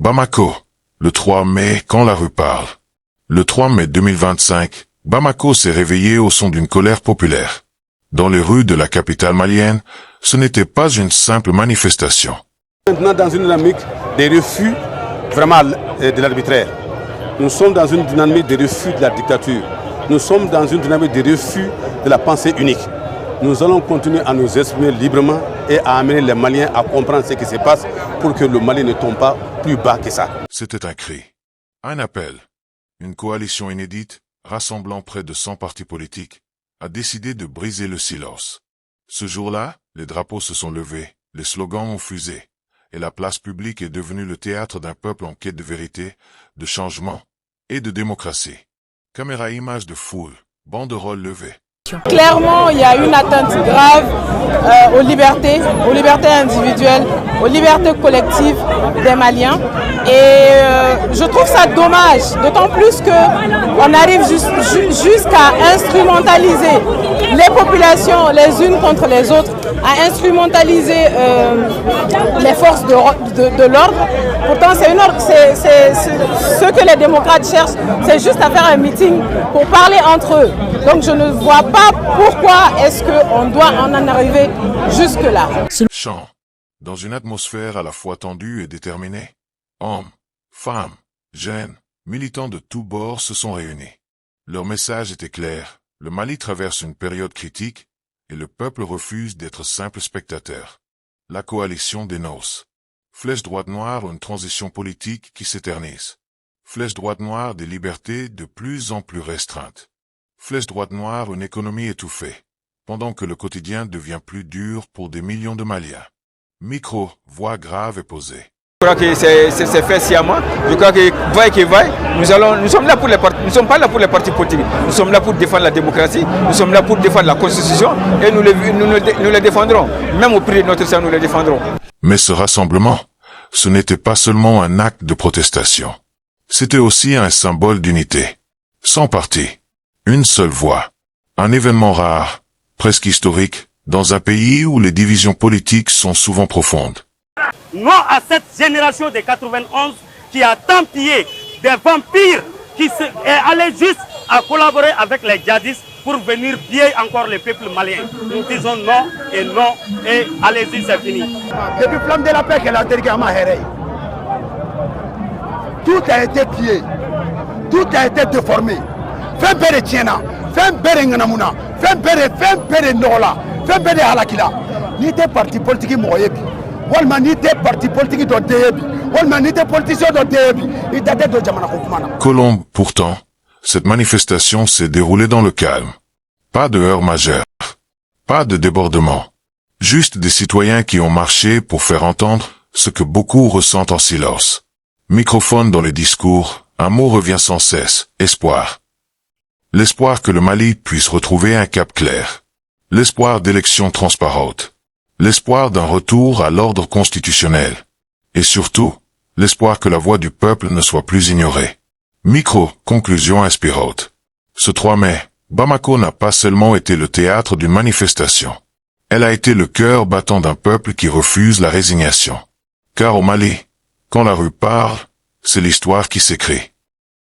Bamako, le 3 mai, quand la rue parle. Le 3 mai 2025, Bamako s'est réveillé au son d'une colère populaire. Dans les rues de la capitale malienne, ce n'était pas une simple manifestation. Maintenant dans une dynamique de refus vraiment de l'arbitraire. Nous sommes dans une dynamique de refus de la dictature. Nous sommes dans une dynamique de refus de la pensée unique. Nous allons continuer à nous exprimer librement et à amener les Maliens à comprendre ce qui se passe pour que le Mali ne tombe pas plus bas que ça. C'était un cri, un appel. Une coalition inédite, rassemblant près de 100 partis politiques, a décidé de briser le silence. Ce jour-là, les drapeaux se sont levés, les slogans ont fusé, et la place publique est devenue le théâtre d'un peuple en quête de vérité, de changement et de démocratie. Caméra images de foule, banderoles levées. Clairement, il y a une atteinte grave aux libertés individuelles, aux libertés collectives des Maliens. Et je trouve ça dommage, d'autant plus qu'on arrive jusqu'à instrumentaliser les populations les unes contre les autres, à instrumentaliser les forces de l'ordre. Pourtant, ce que les démocrates cherchent, c'est juste à faire un meeting pour parler entre eux. Donc je ne vois pas pourquoi est-ce qu'on doit en arriver jusque-là. Chant, dans une atmosphère à la fois tendue et déterminée, hommes, femmes, jeunes, militants de tous bords se sont réunis. Leur message était clair, le Mali traverse une période critique et le peuple refuse d'être simple spectateur. La coalition dénonce. Flèche droite noire, une transition politique qui s'éternise. Flèche droite noire, des libertés de plus en plus restreintes. Flèche droite noire, une économie étouffée, pendant que le quotidien devient plus dur pour des millions de Maliens. Micro, voix grave et posée. Je crois que c'est fait sciemment. Je crois que vaille que vaille, nous sommes là pour les partis. Nous ne sommes pas là pour les partis politiques. Nous sommes là pour défendre la démocratie. Nous sommes là pour défendre la Constitution et nous les défendrons. Même au prix de notre sang, nous les défendrons. Mais ce rassemblement, ce n'était pas seulement un acte de protestation. C'était aussi un symbole d'unité. Sans parti. Une seule voix. Un événement rare, presque historique, dans un pays où les divisions politiques sont souvent profondes. Non à cette génération de 91 qui a tant pillé des vampires qui est allé juste à collaborer avec les djihadistes pour venir piller encore le peuple malien. Nous disons non et allez-y, c'est fini. Depuis Flamme de la Paix qu'elle a délégué à Mahéreï, tout a été pillé, tout a été déformé. Fem bere tiɲɛna, fem bere ŋanamuna, fem bere nɔgɔla, fem bere halakila. N'i tɛ parti politique mɔgɔ ye bi, walima n'i tɛ parti politique dɔ den ye bi, walima n'i tɛ politicien dɔ den ye bi, i da tɛ don jamana ko kuma na. Colombe, pourtant, cette manifestation s'est déroulée dans le calme. Pas de heurts majeurs, pas de débordement. Juste des citoyens qui ont marché pour faire entendre ce que beaucoup ressentent en silence. Microphone dans les discours, un mot revient sans cesse, espoir. L'espoir que le Mali puisse retrouver un cap clair. L'espoir d'élections transparentes. L'espoir d'un retour à l'ordre constitutionnel. Et surtout, l'espoir que la voix du peuple ne soit plus ignorée. Micro, conclusion inspirante. Ce 3 mai, Bamako n'a pas seulement été le théâtre d'une manifestation. Elle a été le cœur battant d'un peuple qui refuse la résignation. Car au Mali, quand la rue parle, c'est l'histoire qui s'écrit.